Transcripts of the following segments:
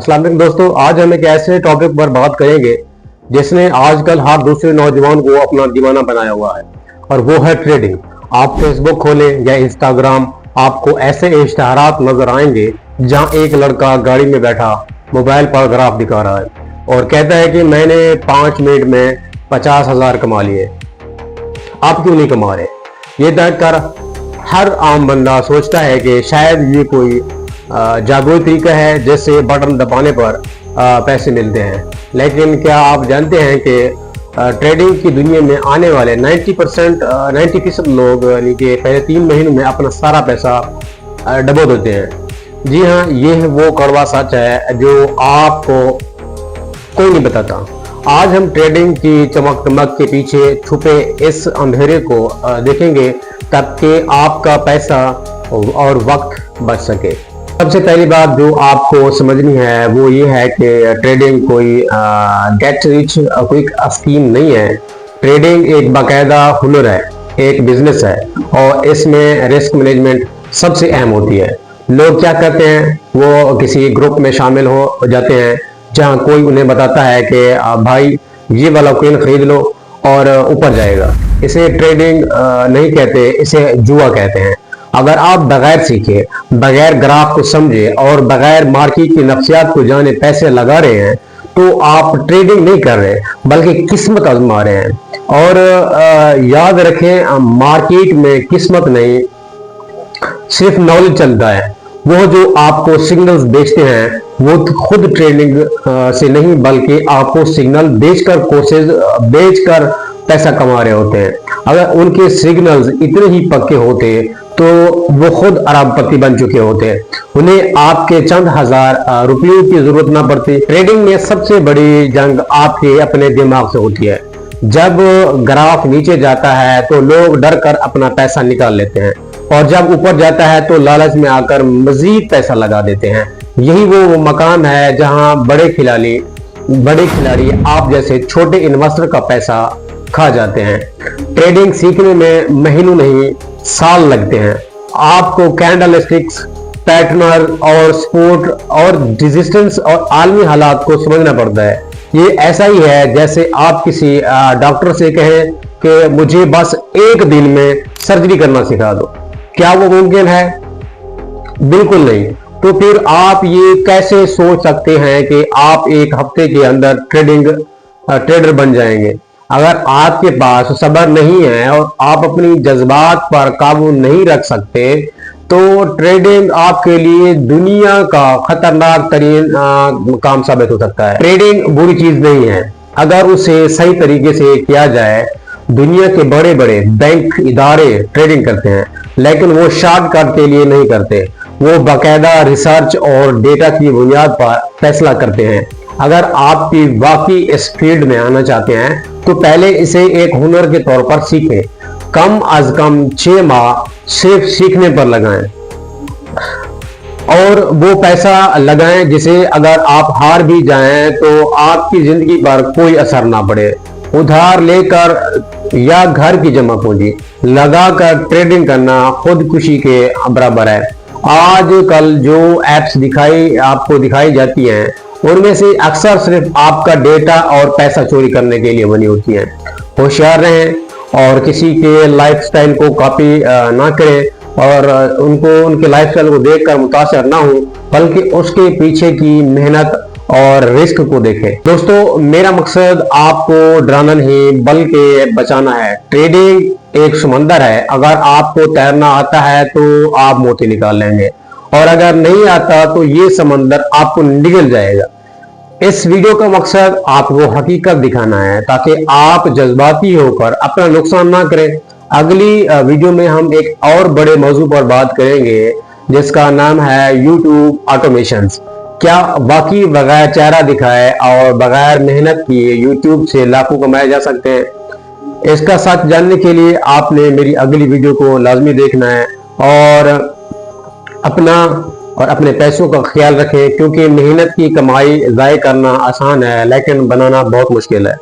अस्सलाम वालेकुम दोस्तों, आज हम एक ऐसे टॉपिक पर बात करेंगे जिसने आजकल हर दूसरे नौजवान को अपना दीवाना बनाया हुआ है और वो है ट्रेडिंग। आप फेसबुक खोलें या इंस्टाग्राम, आपको ऐसे इश्तहारात नजर आएंगे जहां एक लड़का गाड़ी में बैठा मोबाइल पर ग्राफ दिखा रहा है और कहता है कि मैंने 5 मिनट में 50,000 कमा लिए। आप क्यों नहीं कमा रहे? ये देखकर हर आम बंदा सोचता है कि शायद ये कोई जादुई तरीका है जिससे बटन दबाने पर पैसे मिलते हैं। लेकिन क्या आप जानते हैं कि ट्रेडिंग की दुनिया में आने वाले 90% लोग यानी कि पहले 3 महीनों में अपना सारा पैसा डबो देते हैं। जी हाँ, ये वो कड़वा सच है जो आपको कोई नहीं बताता। आज हम ट्रेडिंग की चमक दमक के पीछे छुपे इस अंधेरे को देखेंगे ताकि आपका पैसा और वक्त बच सके। सबसे पहली बात जो आपको समझनी है वो ये है कि ट्रेडिंग कोई गेट रिच क्विक स्कीम नहीं है। ट्रेडिंग एक बाकायदा हुनर है, एक बिजनेस है और इसमें रिस्क मैनेजमेंट सबसे अहम होती है। लोग क्या करते हैं, वो किसी ग्रुप में शामिल हो जाते हैं जहां कोई उन्हें बताता है कि भाई ये वाला कॉइन खरीद लो और ऊपर जाएगा। इसे ट्रेडिंग नहीं कहते, इसे जुआ कहते हैं। अगर आप बगैर सीखे, बगैर ग्राफ को समझे और बगैर मार्केट की नफ्सियात को जाने पैसे लगा रहे हैं तो आप ट्रेडिंग नहीं कर रहे बल्कि किस्मत आजमा रहे हैं। और याद रखें, मार्केट में किस्मत नहीं सिर्फ नॉलेज चलता है। वो जो आपको सिग्नल्स बेचते हैं वो खुद ट्रेडिंग से नहीं बल्कि आपको सिग्नल बेचकर कोर्सेज बेचकर पैसा कमा रहे होते हैं। अगर उनके सिग्नल्स इतने ही पक्के होते तो वो खुद अरबपति बन चुके होते, उन्हें आपके चंद हजार रुपयों की जरूरत ना पड़ती। ट्रेडिंग में सबसे बड़ी जंग आपके अपने दिमाग से होती है। जब ग्राफ नीचे जाता है तो लोग डर कर अपना पैसा निकाल लेते हैं और जब ऊपर जाता है तो लालच में आकर मजीद पैसा लगा देते हैं। यही वो मकाम है जहां बड़े खिलाड़ी आप जैसे छोटे इन्वेस्टर का पैसा खा जाते हैं। ट्रेडिंग सीखने में महीनों नहीं साल लगते हैं। आपको कैंडल स्टिक्स, पैटर्न और सपोर्ट और रेजिस्टेंस और आलमी हालात को समझना पड़ता है। ये ऐसा ही है जैसे आप किसी डॉक्टर से कहें कि मुझे बस 1 दिन में सर्जरी करना सिखा दो। क्या वो मुमकिन है? बिल्कुल नहीं। तो फिर आप ये कैसे सोच सकते हैं कि आप एक हफ्ते के अंदर ट्रेडर बन जाएंगे? अगर आपके पास सब्र नहीं है और आप अपनी जज्बात पर काबू नहीं रख सकते तो ट्रेडिंग आपके लिए दुनिया का खतरनाक तरीन काम साबित हो सकता है। ट्रेडिंग बुरी चीज नहीं है अगर उसे सही तरीके से किया जाए। दुनिया के बड़े बड़े बैंक इदारे ट्रेडिंग करते हैं लेकिन वो शॉर्टकट के लिए नहीं करते, वो बाकायदा रिसर्च और डेटा की बुनियाद पर फैसला करते हैं। अगर आप भी वाकई इस फील्ड में आना चाहते हैं तो पहले इसे एक हुनर के तौर पर सीखें। कम अज कम 6 माह सिर्फ सीखने पर लगाएं और वो पैसा लगाएं जिसे अगर आप हार भी जाएं तो आपकी जिंदगी पर कोई असर ना पड़े। उधार लेकर या घर की जमा पूंजी लगाकर ट्रेडिंग करना खुदकुशी के बराबर है। आजकल जो एप्स आपको दिखाई जाती हैं उनमें से अक्सर सिर्फ आपका डेटा और पैसा चोरी करने के लिए बनी होती हैं। होशियार रहें और किसी के लाइफस्टाइल को कॉपी ना करें और उनके लाइफस्टाइल को देखकर मुतासर ना हो बल्कि उसके पीछे की मेहनत और रिस्क को देखें। दोस्तों, मेरा मकसद आपको डराना नहीं बल्कि बचाना है। ट्रेडिंग एक समंदर है, अगर आपको तैरना आता है तो आप मोती निकाल लेंगे और अगर नहीं आता तो ये समंदर आपको निगल जाएगा। इस वीडियो का मकसद आपको हकीकत दिखाना है ताकि आप जज्बाती होकर अपना नुकसान ना करें। अगली वीडियो में हम एक और बड़े मौजू पर बात करेंगे जिसका नाम है YouTube ऑटोमेशंस। क्या वाकई बगैर चेहरा दिखाए और बगैर मेहनत किए YouTube से लाखों कमाए जा सकते हैं? इसका सच जानने के लिए आपने मेरी अगली वीडियो को लाजमी देखना है और अपने पैसों का ख्याल रखें क्योंकि मेहनत की कमाई ज़ाय करना आसान है लेकिन बनाना बहुत मुश्किल है।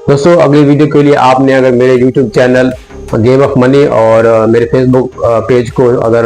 दोस्तों, अगली वीडियो के लिए आपने अगर मेरे YouTube channel game of money और मेरे फेसबुक पेज को अगर